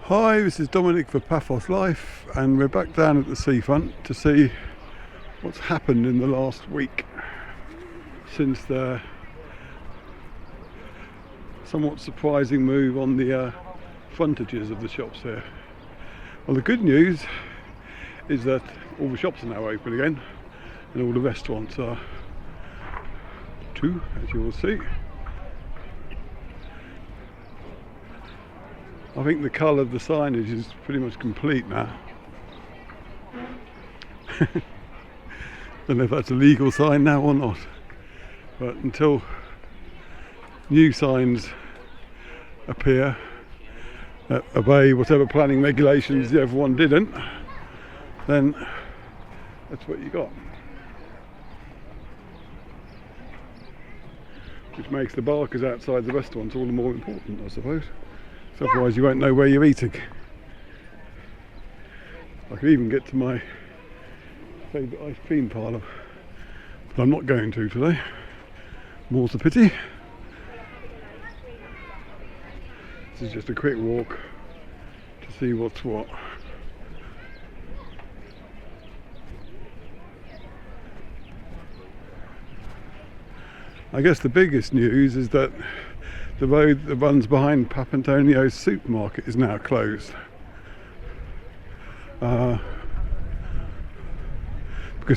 Hi, this is Dominic for Paphos Life, and we're back down at the seafront to see what's happened in the last week since the somewhat surprising move on the frontages of the shops here. Well, the good news is that all the shops are now open again and all the restaurants are too, as you will see. I think the colour of the signage is pretty much complete now. Don't know if that's a legal sign now or not, but until new signs appear that obey whatever planning regulations the other one didn't, then that's what you got. Which makes the barkers outside the restaurants all the more important, I suppose. So otherwise you won't know where you're eating. I could even get to my favourite ice cream parlour, but I'm not going to today. More's a pity. This is just a quick walk to see what's what. I guess the biggest news is that the road that runs behind Papantonio's supermarket is now closed. Because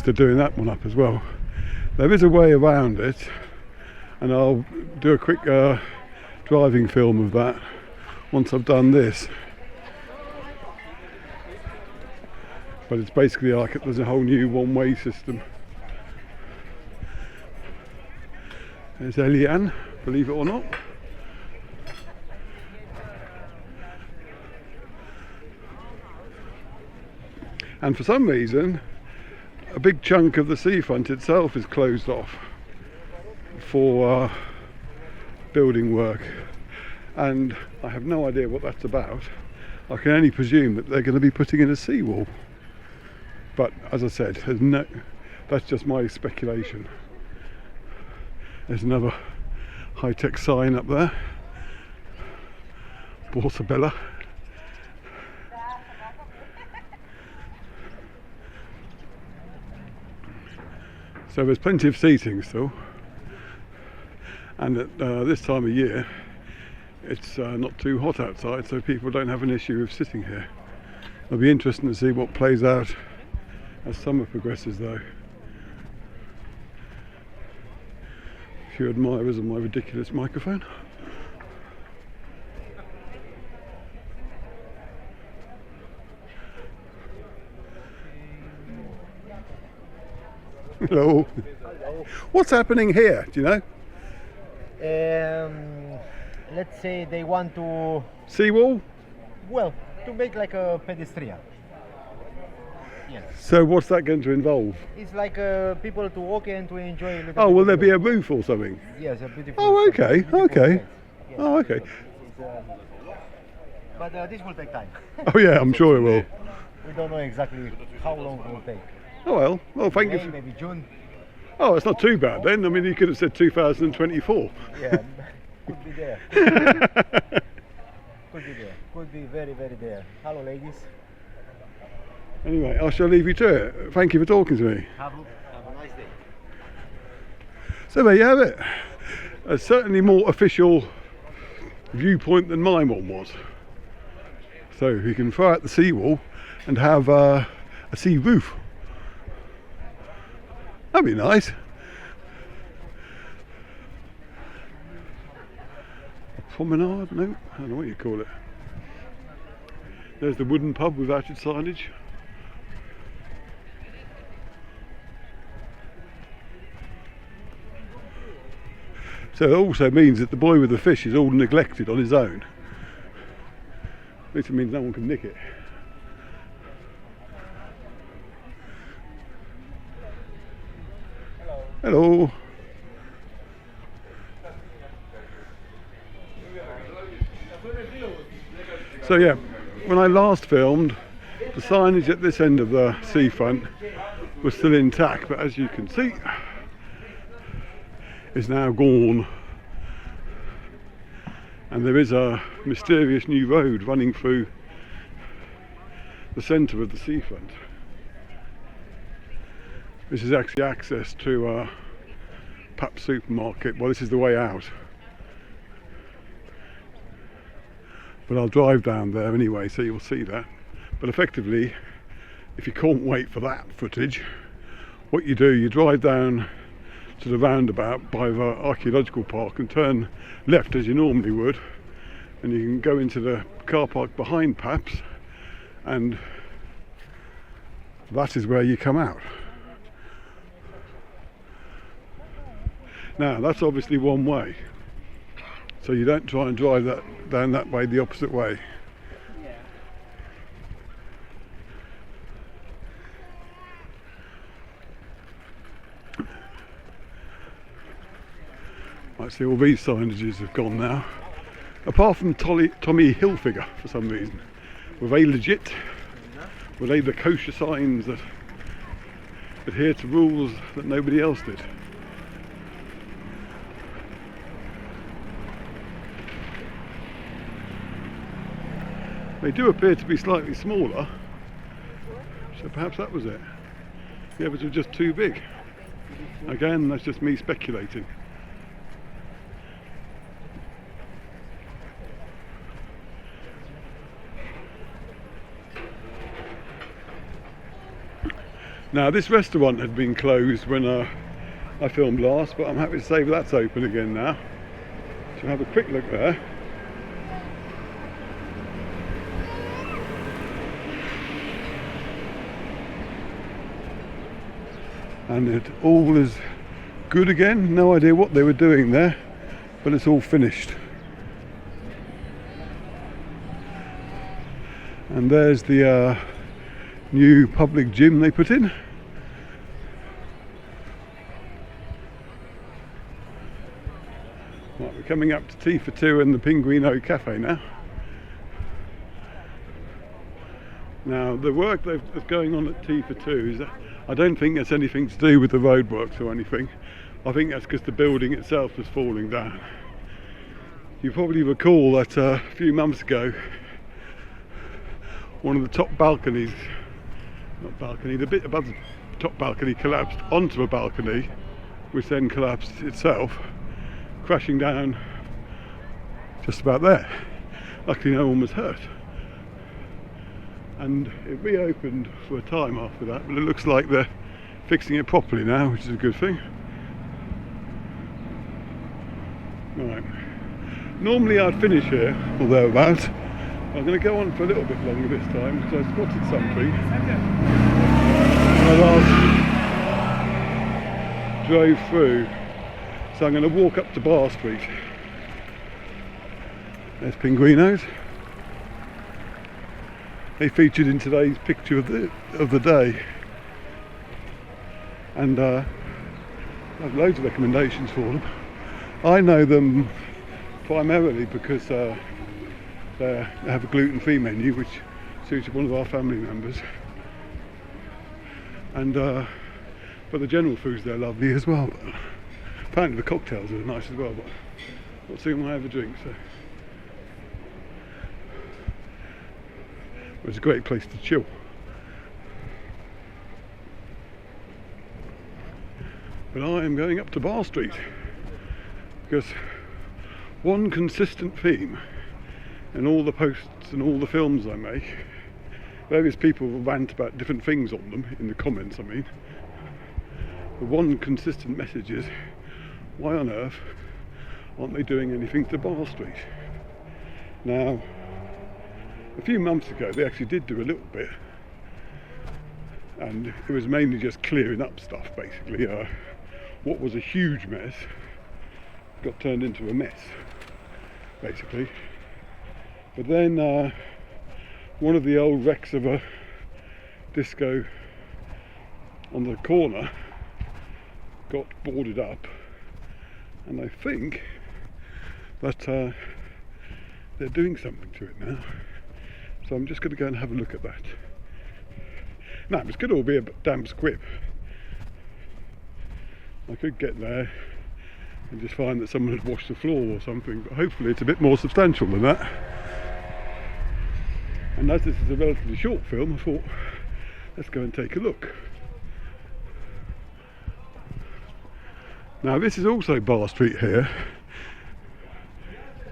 they're doing that one up as well. There is a way around it, and I'll do a quick driving film of that once I've done this. But it's basically like there's a whole new one-way system. There's Eliane, believe it or not. And for some reason, a big chunk of the seafront itself is closed off for building work. And I have no idea what that's about. I can only presume that they're going to be putting in a seawall. But as I said, that's just my speculation. There's another high-tech sign up there. Borsabella. So there's plenty of seating still, and at this time of year it's not too hot outside, so people don't have an issue with sitting here. It'll be interesting to see what plays out as summer progresses though. A few admirers of my ridiculous microphone. Hello. Hello. What's happening here? Do you know? Let's say they want to, Seawall? well, to make like a pedestrian. Yes. So what's that going to involve? It's like people to walk and to enjoy a little Oh, bit will of there the be a road. roof or something? Yes, a beautiful. Oh, okay, beautiful okay. place. Yes. Oh, okay. But this will take time. Oh yeah, I'm sure it will. We don't know exactly how long it will take. Oh well, thank you. May, maybe June. Oh, it's not too bad then. I mean, you could have said 2024. Yeah, could be there. Could be there. Could be very, very there. Hello, ladies. Anyway, I shall leave you to it. Thank you for talking to me. Have a nice day. So there you have it. A certainly more official viewpoint than my one was. So you can throw out the seawall and have a sea roof. That'd be nice. A promenade? No, I don't know what you call it. There's the wooden pub without its signage. So it also means that the boy with the fish is all neglected on his own. At least it means no one can nick it. Hello. So yeah, when I last filmed, the signage at this end of the seafront was still intact, but as you can see, is now gone, and there is a mysterious new road running through the centre of the seafront. This is actually access to Paphos supermarket. Well, this is the way out. But I'll drive down there anyway, so you'll see that. But effectively, if you can't wait for that footage, what you do, you drive down to the roundabout by the archaeological park and turn left as you normally would, and you can go into the car park behind Paphos, and that is where you come out. Now that's obviously one way, so you don't try and drive that down that way, the opposite way. Right, see, all these signages have gone now, apart from Tommy Hilfiger for some reason. Were they legit? Were they the kosher signs that adhere to rules that nobody else did? They do appear to be slightly smaller, so perhaps that was it. The others were just too big. Again, that's just me speculating. Now this restaurant had been closed when I filmed last, but I'm happy to say that's open again now. So have a quick look there. And it all is good again. No idea what they were doing there, but it's all finished. And there's the new public gym they put in. Right, we're coming up to tea for two in the Pinguino Cafe now. Now the work that's going on at tea for two is, I don't think that's anything to do with the roadworks or anything. I think that's because the building itself is falling down. You probably recall that a few months ago, one of the top balconies, the bit above the top balcony collapsed onto a balcony, which then collapsed itself, crashing down just about there. Luckily no one was hurt. And it reopened for a time after that, but it looks like they're fixing it properly now, which is a good thing. Right. Normally I'd finish here, or thereabouts. I'm going to go on for a little bit longer this time because I spotted something when I last drove through. So I'm going to walk up to Bar Street. There's Pinguinos. They featured in today's picture of the day, and I have loads of recommendations for them. I know them primarily because they have a gluten-free menu which suited one of our family members, and but the general foods they're lovely as well. But apparently the cocktails are nice as well, but not seeing them I have a drink, so. It's a great place to chill. But I am going up to Bar Street because one consistent theme in all the posts and all the films I make, various people will rant about different things on them in the comments, I mean. The one consistent message is, why on earth aren't they doing anything to Bar Street? Now, a few months ago they actually did do a little bit, and it was mainly just clearing up stuff basically. What was a huge mess got turned into a mess basically. But then one of the old wrecks of a disco on the corner got boarded up, and I think that they're doing something to it now. So I'm just going to go and have a look at that. Now, it's going to all be a damp squib. I could get there and just find that someone had washed the floor or something, but hopefully it's a bit more substantial than that. And as this is a relatively short film, I thought, let's go and take a look. Now this is also Bar Street here,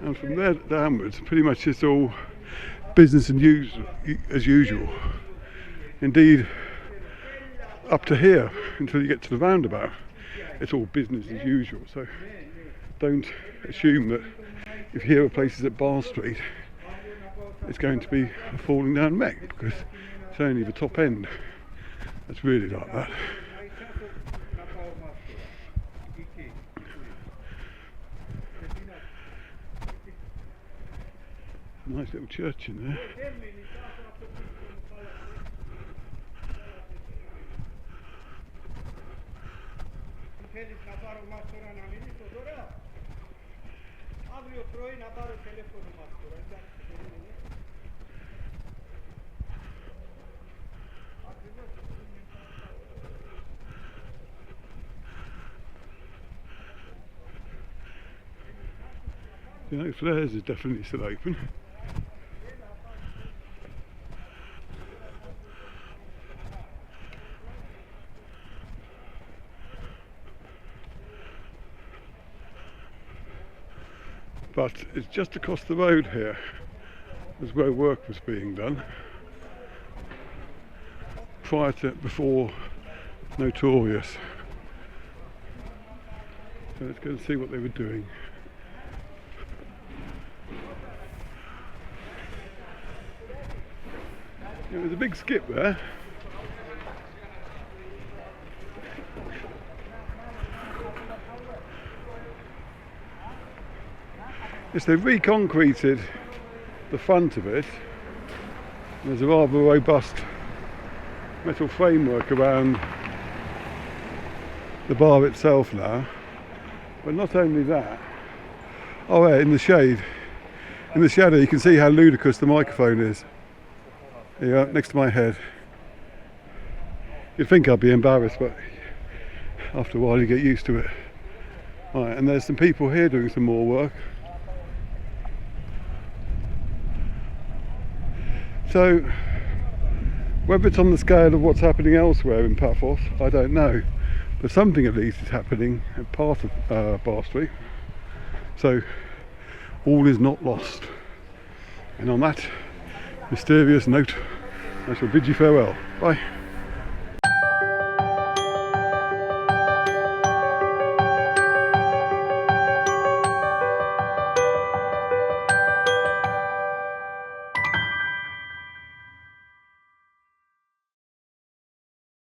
and from there downwards pretty much it's all business as usual. Indeed, up to here until you get to the roundabout, it's all business as usual. So don't assume that if you hear a place is at Bar Street, it's going to be a falling down mech, because it's only the top end that's really like that. Nice little church in there. You know, Flares is definitely still open. But it's just across the road here is where work was being done before Notorious. So let's go and see what they were doing. There was a big skip there. Yes, they've reconcreted the front of it. There's a rather robust metal framework around the bar itself now. But not only that, oh yeah, in the shade, in the shadow, you can see how ludicrous the microphone is. Yeah, next to my head. You'd think I'd be embarrassed, but after a while you get used to it. Right, and there's some people here doing some more work. So, whether it's on the scale of what's happening elsewhere in Paphos, I don't know. But something at least is happening at part of Bar Street. So, all is not lost. And on that mysterious note, I shall bid you farewell. Bye.